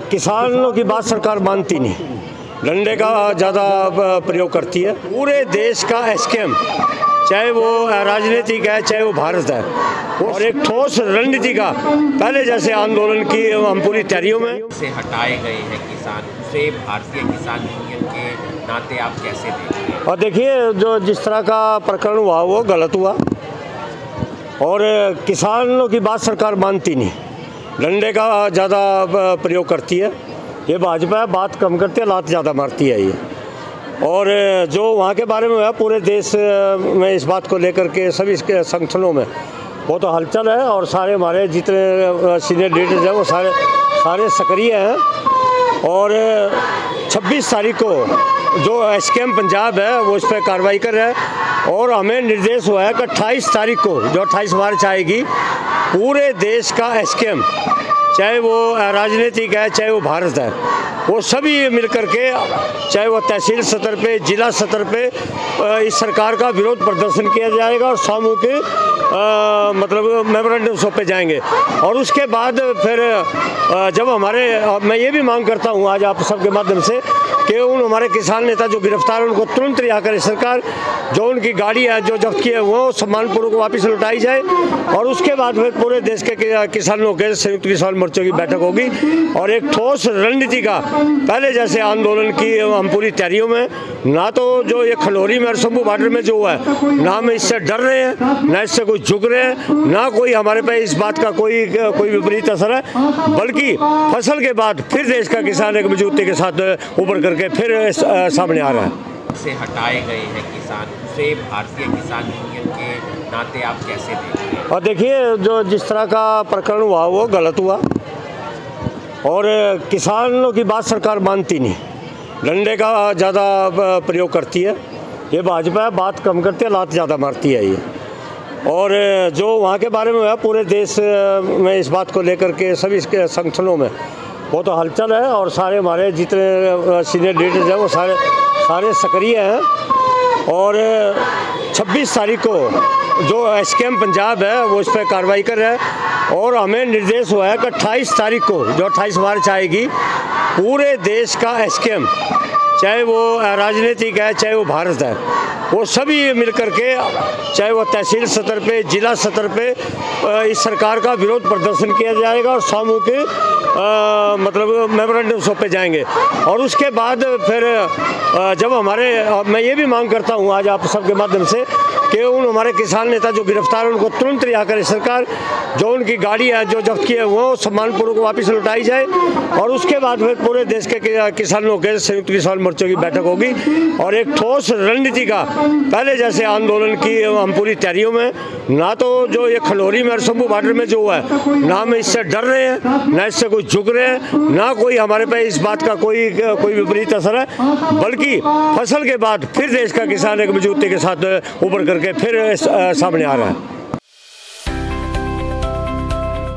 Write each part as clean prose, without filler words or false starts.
किसानों की बात सरकार मानती नहीं, डंडे का ज़्यादा प्रयोग करती है। पूरे देश का स्कैम, चाहे वो राजनीतिक है चाहे वो भारत है, और एक ठोस रणनीति का पहले जैसे आंदोलन की हम पूरी तैयारियों में से हटाए गए हैं किसान, उसे भारतीय किसान यूनियन के नाते आप कैसे देखते हैं? और देखिए, जो जिस तरह का प्रकरण हुआ वो गलत हुआ, और किसानों की बात सरकार मानती नहीं, डंडे का ज़्यादा प्रयोग करती है। ये भाजपा है, बात कम करती है, लात ज़्यादा मारती है ये। और जो वहाँ के बारे में है, पूरे देश में इस बात को लेकर के सभी इसके संगठनों में वो तो हलचल है, और सारे हमारे जितने सीनियर लीडर्स हैं वो सारे सक्रिय हैं। और 26 तारीख को जो स्कैम पंजाब है वो इस पर कार्रवाई कर रहा है, और हमें निर्देश हुआ है कि 28 तारीख को जो 28 मार्च आएगी, पूरे देश का स्कैम, चाहे वो राजनीतिक है चाहे वो भारत है, वो सभी मिलकर के, चाहे वो तहसील स्तर पे, जिला स्तर पे, इस सरकार का विरोध प्रदर्शन किया जाएगा, और सामूहिक मतलब मेमोरेंडम सौंपे जाएंगे। और उसके बाद फिर जब मैं ये भी मांग करता हूँ आज आप सबके माध्यम से कि उन हमारे किसान नेता जो गिरफ्तार हैं उनको तुरंत रिहा करे सरकार, जो उनकी गाड़ी है जो जब्त की है वो सम्मानपूर्वक वापस लौटाई जाए, और उसके बाद फिर पूरे देश के किसानों के संयुक्त किसान मोर्चों की बैठक होगी, और एक ठोस रणनीति का पहले जैसे आंदोलन की हम पूरी तैयारियों में, ना तो जो ये खलौरी में और शंभू बॉर्डर में जो हुआ है, ना हम इससे डर रहे हैं, ना इससे कोई झुक रहे हैं, ना कोई हमारे पे इस बात का कोई विपरीत असर है, बल्कि फसल के बाद फिर देश का किसान एक मजबूती के साथ उभर करके फिर सामने आ रहा है। से हटाए गए हैं किसान, उसे भारतीय किसान यूनियन के नाते आप कैसे देखते हैं? और देखिए, जो जिस तरह का प्रकरण हुआ वो गलत हुआ, और किसानों की बात सरकार मानती नहीं, डंडे का ज़्यादा प्रयोग करती है। ये भाजपा है, बात कम करती है, लात ज़्यादा मारती है ये। और जो वहाँ के बारे में है, पूरे देश में इस बात को लेकर के सभी इसके संगठनों में वो तो हलचल है, और सारे हमारे जितने सीनियर लीडर्स हैं वो सारे सक्रिय हैं। और 26 तारीख को जो स्कैम पंजाब है वो इस पर कार्रवाई कर रहा है, और हमें निर्देश हुआ है कि 28 तारीख को जो 28 मार्च आएगी, पूरे देश का स्कैम, चाहे वो राजनीतिक है चाहे वो भारत है, वो सभी मिलकर के, चाहे वो तहसील स्तर पे, जिला स्तर पे, इस सरकार का विरोध प्रदर्शन किया जाएगा, और सामूहिक मतलब मेमोरेंडम सौंपे जाएंगे। और उसके बाद फिर जब मैं ये भी मांग करता हूँ आज आप सबके माध्यम से कि उन हमारे किसान नेता जो गिरफ्तार हैं उनको तुरंत रिहा करे सरकार, जो उनकी गाड़ी है जो जब्त की है वो सम्मानपूर्वक वापस लौटाई जाए, और उसके बाद फिर पूरे देश के किसानों के संयुक्त किसान मोर्चों की बैठक होगी, और एक ठोस रणनीति का पहले जैसे आंदोलन की हम पूरी तैयारियों में, ना तो जो ये खलौरी में और शंभू बॉर्डर में जो हुआ है, ना हम इससे डर रहे हैं, ना इससे कोई झुक रहे हैं, ना कोई हमारे पे इस बात का कोई विपरीत असर है, बल्कि फसल के बाद फिर देश का किसान एक मजबूती के साथ उभर करके फिर सामने आ रहा है।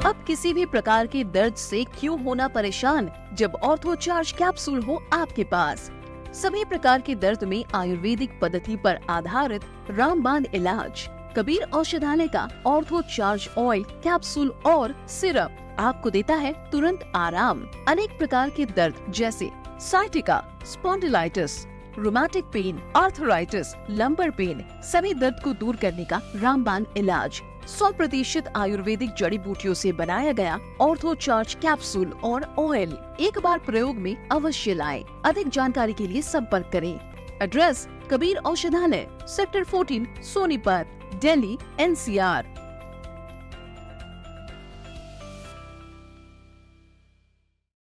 अब किसी भी प्रकार के दर्द से क्यों होना परेशान, जब ऑर्थो चार्ज कैप्सूल हो आपके पास। सभी प्रकार के दर्द में आयुर्वेदिक पद्धति पर आधारित रामबाण इलाज। कबीर औषधालय का ऑर्थो चार्ज ऑयल, कैप्सूल और सिरप आपको देता है तुरंत आराम। अनेक प्रकार के दर्द जैसे sciatica, spondylitis, rheumatic pain, arthritis, lumbar pain, सभी दर्द को दूर करने का रामबाण इलाज 100% आयुर्वेदिक जड़ी बूटियों से बनाया गया ऑर्थो चार्ज कैप्सूल और ऑयल एक बार प्रयोग में अवश्य लाएं। अधिक जानकारी के लिए संपर्क करें। एड्रेस: कबीर औषधालय, सेक्टर 14, सोनीपत, दिल्ली, NCR।